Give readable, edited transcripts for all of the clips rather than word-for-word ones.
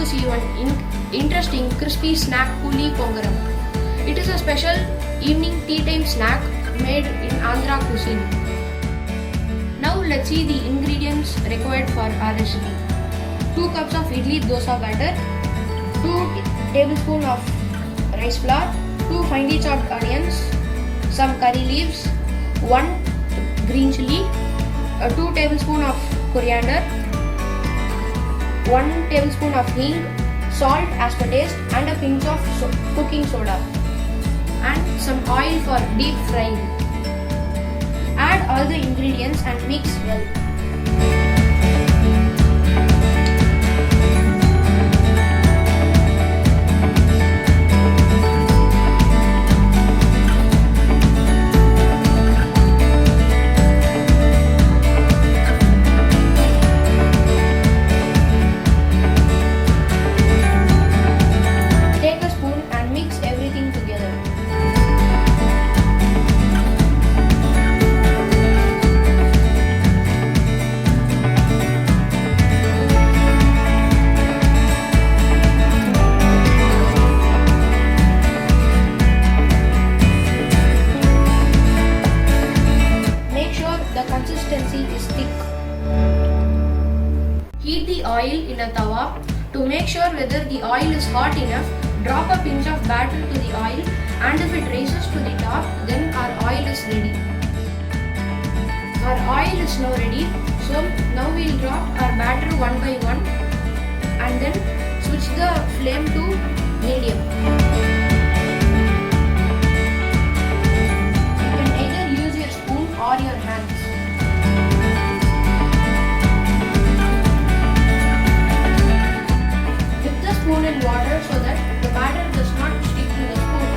to see one interesting crispy snack Puli Bongaram. It is a special evening tea time snack made in Andhra cuisine. Now let's see the ingredients required for our recipe. 2 cups of Idli Dosa Batter, 2 tablespoons of rice flour, 2 finely chopped onions, some curry leaves, 1 green chilli, 2 tablespoons of coriander, 1 tablespoon of hing, salt as per taste, and a pinch of cooking soda, and some oil for deep frying. Add all the ingredients and mix well. Consistency is thick. Heat the oil in a tawa. To make sure whether the oil is hot enough, drop a pinch of batter to the oil, and if it rises to the top, then our oil is ready. Our oil is now ready, so now we will drop our batter one by one and then switch the flame to medium. You can either use your spoon or your hands. Spoon in water so that the batter does not stick to the spoon.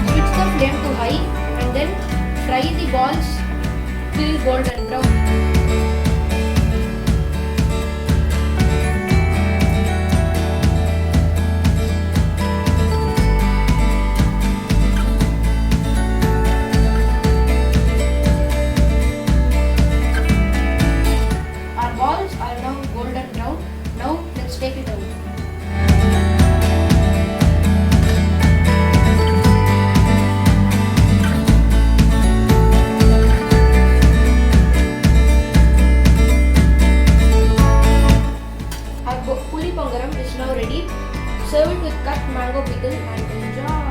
Switch the flame to high and then fry the balls till golden brown. Take it out. Our Puli Bongaram is now ready. Serve it with cut mango pickle and enjoy.